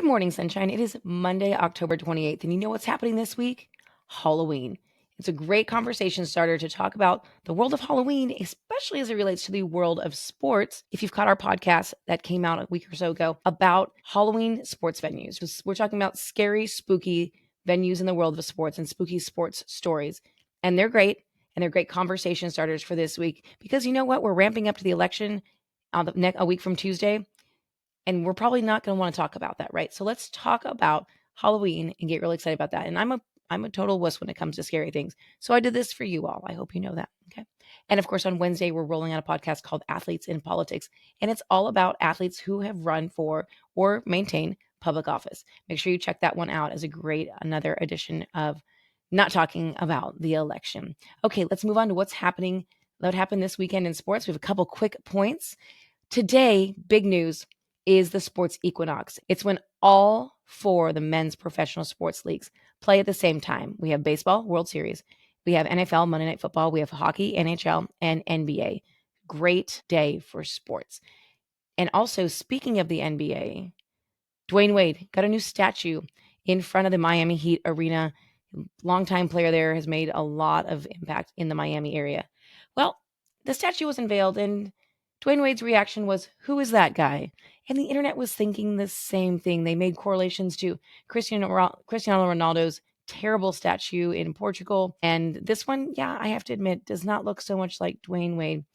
Good morning, sunshine. It is Monday, October 28th, and you know what's happening this week? Halloween. It's a great conversation starter to talk about the world of Halloween, especially as it relates to the world of sports. If you've caught our podcast that came out a week or so ago about Halloween sports venues, we're talking about scary, spooky venues in the world of sports and spooky sports stories. And they're great, and they're great conversation starters for this week because you know what? We're ramping up to the election on a week from Tuesday. And we're probably not going to want to talk about that, right? So let's talk about Halloween and get really excited about that. And I'm a total wuss when it comes to scary things. So I did this for you all. I hope you know that. Okay. And of course, on Wednesday, we're rolling out a podcast called Athletes in Politics. And it's all about athletes who have run for or maintain public office. Make sure you check that one out as another edition of not talking about the election. Okay, let's move on to what happened this weekend in sports. We have a couple quick points. Today, big news is the sports equinox. It's when all four of the men's professional sports leagues play at the same time. We have baseball, World Series. We have NFL, Monday Night Football. We have hockey, NHL, and NBA. Great day for sports. And also, speaking of the NBA, Dwyane Wade got a new statue in front of the Miami Heat arena. Longtime player there, has made a lot of impact in the Miami area. Well, the statue was unveiled, and Dwyane Wade's reaction was, "Who is that guy?" And the internet was thinking the same thing. They made correlations to Cristiano Ronaldo's terrible statue in Portugal. And this one, yeah, I have to admit, does not look so much like Dwyane Wade.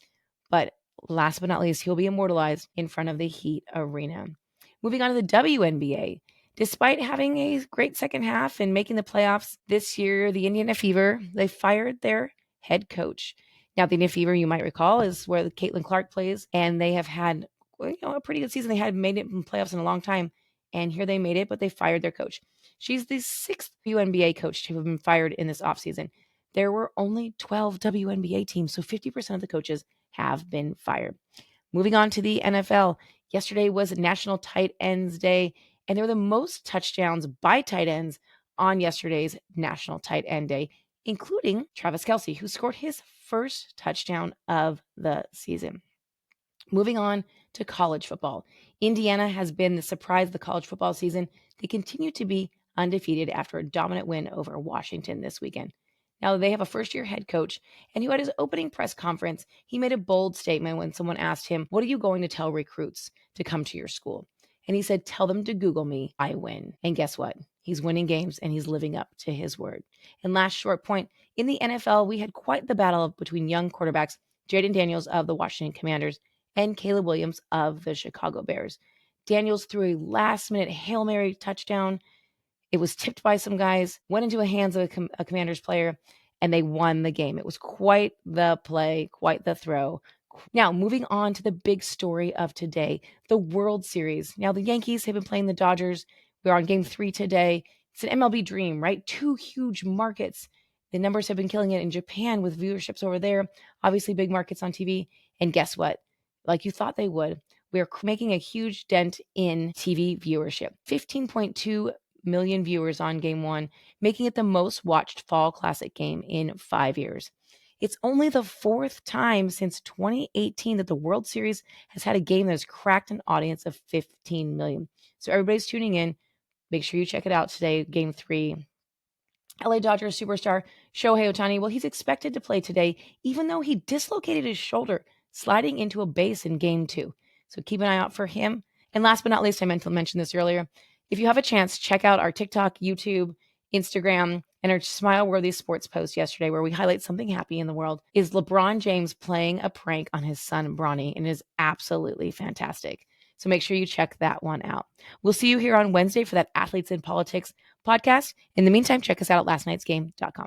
But last but not least, he'll be immortalized in front of the Heat arena. Moving on to the WNBA. Despite having a great second half and making the playoffs this year, the Indiana Fever, they fired their head coach. Now, the Indiana Fever, you might recall, is where Caitlin Clark plays, and they have had a pretty good season. They had made it in playoffs in a long time, and here they made it, but they fired their coach. She's the sixth WNBA coach to have been fired in this offseason. There were only 12 WNBA teams, so 50% of the coaches have been fired. Moving on to the NFL. Yesterday was National Tight Ends Day, and there were the most touchdowns by tight ends on yesterday's National Tight End Day, including Travis Kelce, who scored his first touchdown of the season. Moving on to college football. Indiana has been the surprise of the college football season. They continue to be undefeated after a dominant win over Washington this weekend. Now, they have a first-year head coach, and who at his opening press conference, he made a bold statement when someone asked him, "What are you going to tell recruits to come to your school?" And he said, "Tell them to Google me. I win." And guess what? He's winning games, and he's living up to his word. And last short point, in the NFL, we had quite the battle between young quarterbacks, Jaden Daniels of the Washington Commanders and Caleb Williams of the Chicago Bears. Daniels threw a last-minute Hail Mary touchdown. It was tipped by some guys, went into the hands of a Commanders player, and they won the game. It was quite the play, quite the throw. Now, moving on to the big story of today, the World Series. Now, the Yankees have been playing the Dodgers. We're on game 3 today. It's an MLB dream, right? 2 huge markets. The numbers have been killing it in Japan with viewerships over there. Obviously, big markets on TV. And guess what? Like you thought they would, we're making a huge dent in TV viewership. 15.2 million viewers on game 1, making it the most watched fall classic game in 5 years. It's only the 4th time since 2018 that the World Series has had a game that has cracked an audience of 15 million. So everybody's tuning in. Make sure you check it out today, game 3. LA Dodgers superstar Shohei Ohtani, well, he's expected to play today, even though he dislocated his shoulder sliding into a base in game 2. So keep an eye out for him. And last but not least, I meant to mention this earlier. If you have a chance, check out our TikTok, YouTube, Instagram, and our smile-worthy sports post yesterday where we highlight something happy in the world. Is LeBron James playing a prank on his son, Bronny, and it is absolutely fantastic. So make sure you check that one out. We'll see you here on Wednesday for that Athletes in Politics podcast. In the meantime, check us out at lastnightsgame.com.